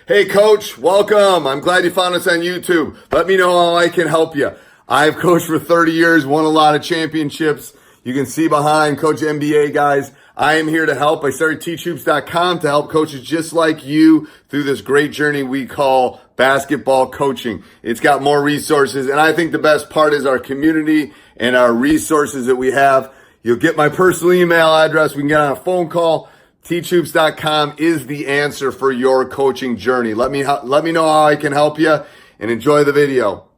Hey, Coach, welcome. I'm glad you found us on YouTube. Let me know how I can help you. I've coached for 30 years, won a lot of championships. You can see behind Coach NBA guys. I am here to help. I started teachhoops.com to help coaches just like you through this great journey we call basketball coaching. It's got more resources, and I think the best part is our community and our resources that we have. You'll get my personal email address. We can get on a phone call. Teachhoops.com is the answer for your coaching journey. Let me know how I can help you, and enjoy the video.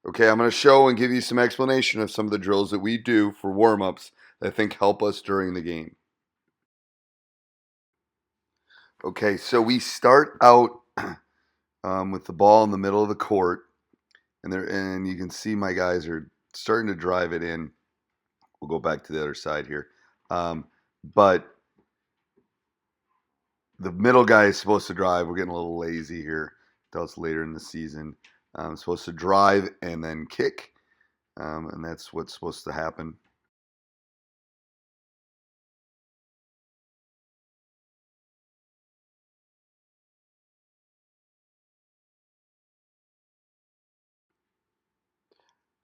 Okay, I'm going to show and give you some explanation of some of the drills that we do for warm-ups that I think help us during the game. Okay, so we start out with the ball in the middle of the court, and you can see my guys are starting to drive it in. We'll go back to the other side here. But the middle guy is supposed to drive. We're getting a little lazy here. That's later in the season. Supposed to drive and then kick, and that's what's supposed to happen.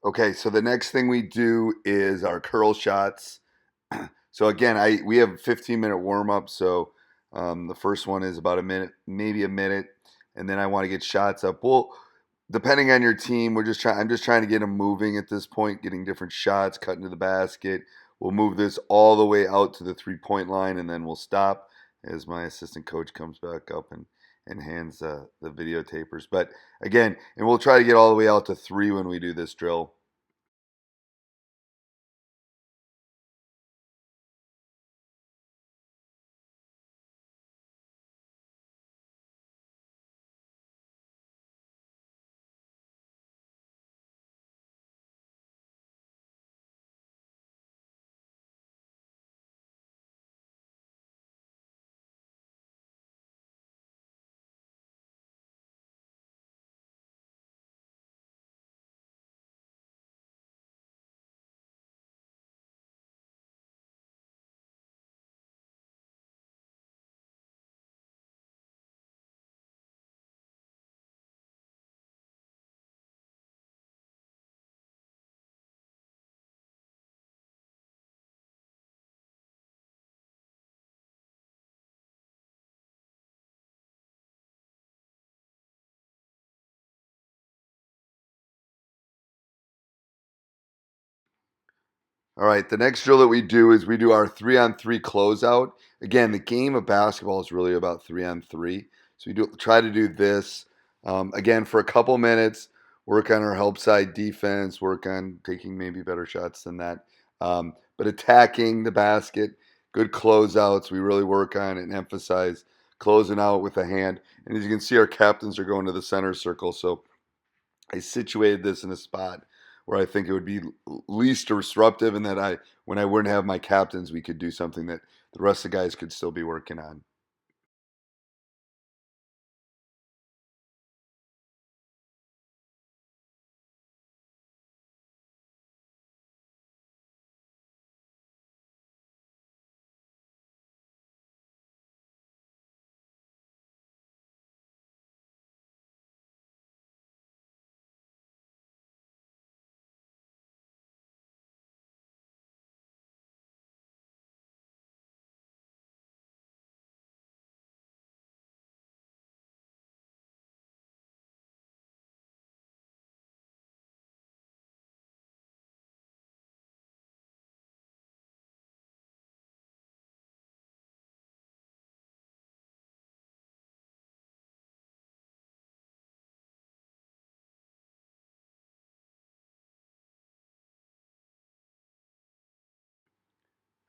Okay, so the next thing we do is our curl shots. So again, we have a 15-minute warm-up. So the first one is about a minute, maybe a minute, and then I want to get shots up. Well, depending on your team, I'm just trying to get them moving at this point, getting different shots, cutting to the basket. We'll move this all the way out to the 3-point line, and then we'll stop as my assistant coach comes back up and hands the videotapers. But again, and we'll try to get all the way out to 3 when we do this drill. All right, the next drill that we do is we do our 3-on-3 closeout. Again, the game of basketball is really about 3-on-3. So we try to do this, again, for a couple minutes, work on our help side defense, work on taking maybe better shots than that. But attacking the basket, good closeouts, we really work on and emphasize closing out with a hand. And as you can see, our captains are going to the center circle. So I situated this in a spot where I think it would be least disruptive, and that when I wouldn't have my captains, we could do something that the rest of the guys could still be working on.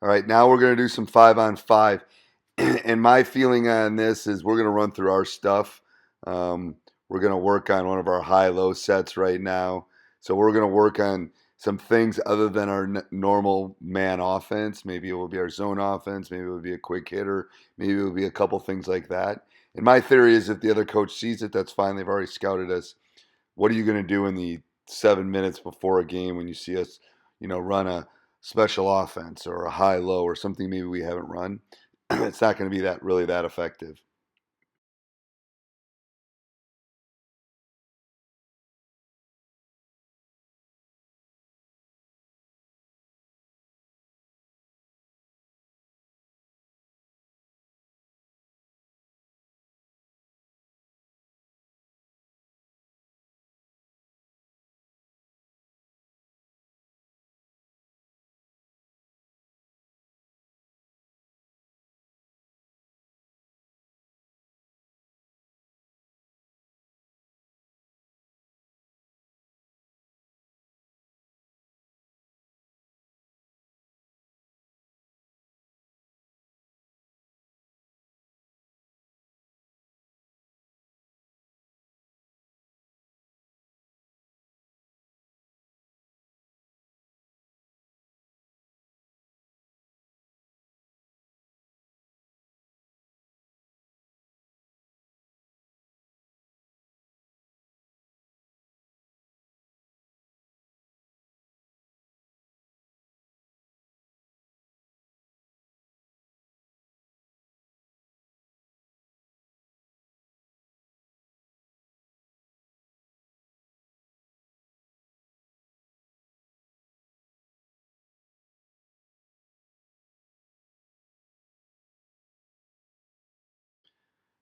All right, now we're going to do some 5-on-5. And my feeling on this is we're going to run through our stuff. We're going to work on one of our high-low sets right now. So we're going to work on some things other than our normal man offense. Maybe it will be our zone offense. Maybe it will be a quick hitter. Maybe it will be a couple things like that. And my theory is if the other coach sees it, that's fine. They've already scouted us. What are you going to do in the 7 minutes before a game when you see us, run a special offense or a high-low or something maybe we haven't run? it's not going to be that effective.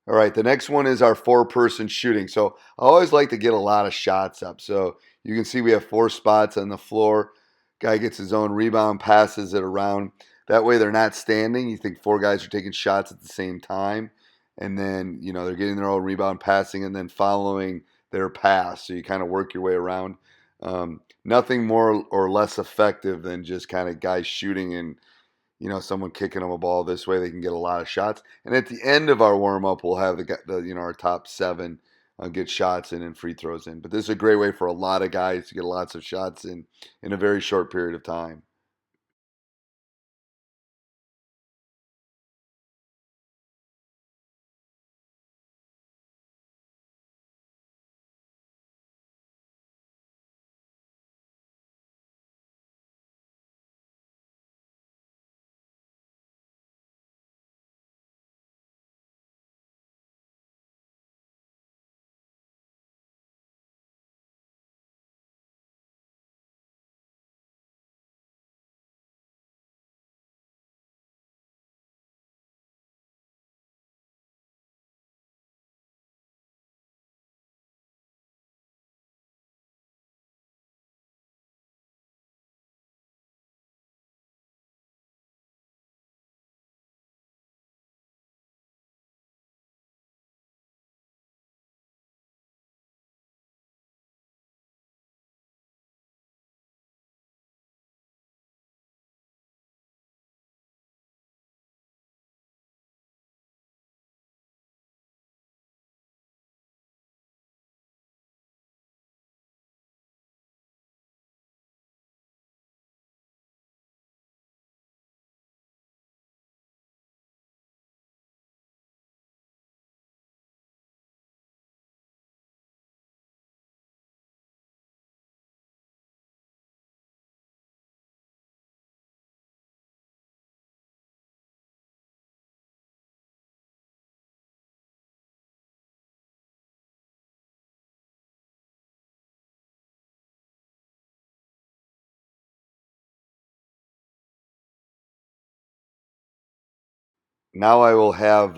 All right, the next one is our four-person shooting. So I always like to get a lot of shots up. So you can see we have four spots on the floor. Guy gets his own rebound, passes it around. That way they're not standing. You think four guys are taking shots at the same time. And then, they're getting their own rebound, passing, and then following their pass. So you kind of work your way around. Nothing more or less effective than just kind of guys shooting and someone kicking them a ball this way, they can get a lot of shots. And at the end of our warm up, we'll have our top seven get shots in and free throws in. But this is a great way for a lot of guys to get lots of shots in a very short period of time. Now I will have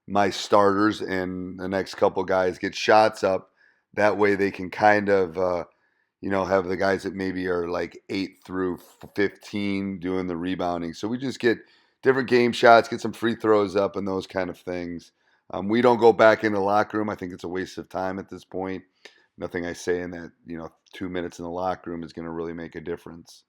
my starters and the next couple guys get shots up. That way they can kind of have the guys that maybe are like 8 through 15 doing the rebounding. So we just get different game shots, get some free throws up, and those kind of things. We don't go back in the locker room. I think it's a waste of time at this point. Nothing I say in that 2 minutes in the locker room is going to really make a difference.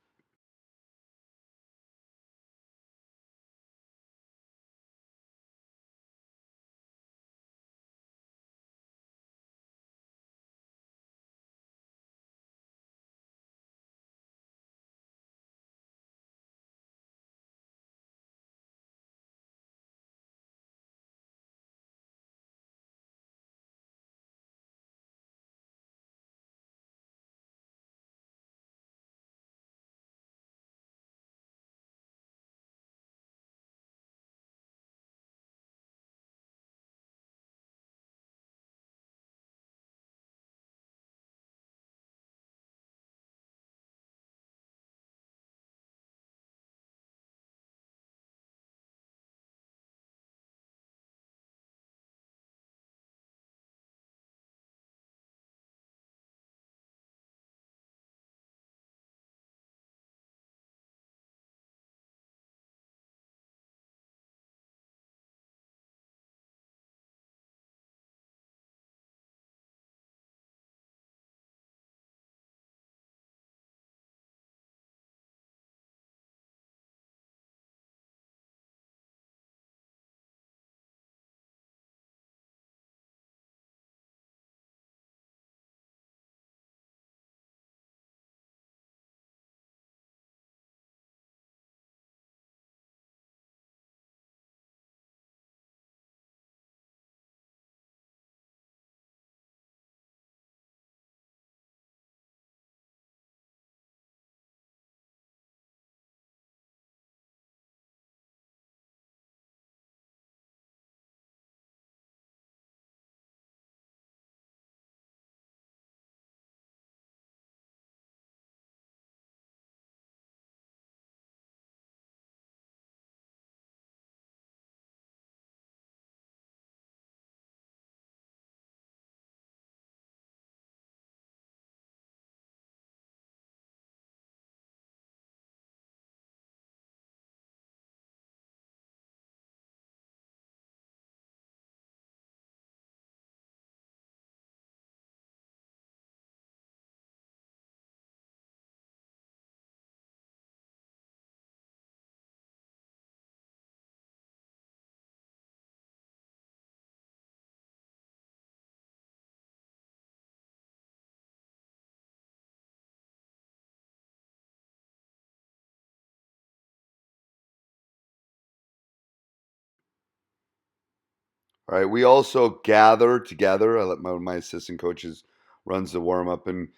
All right. We also gather together. I let my assistant coaches runs the warm up and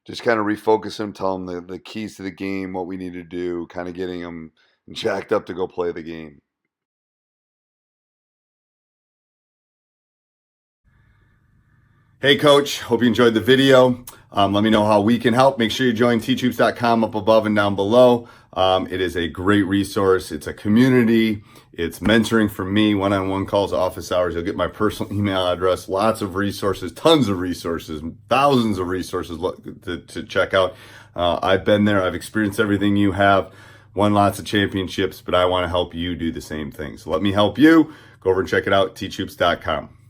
just kind of refocus them, tell them the keys to the game, what we need to do, kind of getting them jacked up to go play the game. Hey coach, hope you enjoyed the video. Let me know how we can help. Make sure you join teachhoops.com up above and down below. It is a great resource. It's a community. It's mentoring for me, one-on-one calls, office hours. You'll get my personal email address, lots of resources, tons of resources, thousands of resources to check out. I've been there. I've experienced everything you have, won lots of championships, but I want to help you do the same thing. So let me help you. Go over and check it out, teachhoops.com.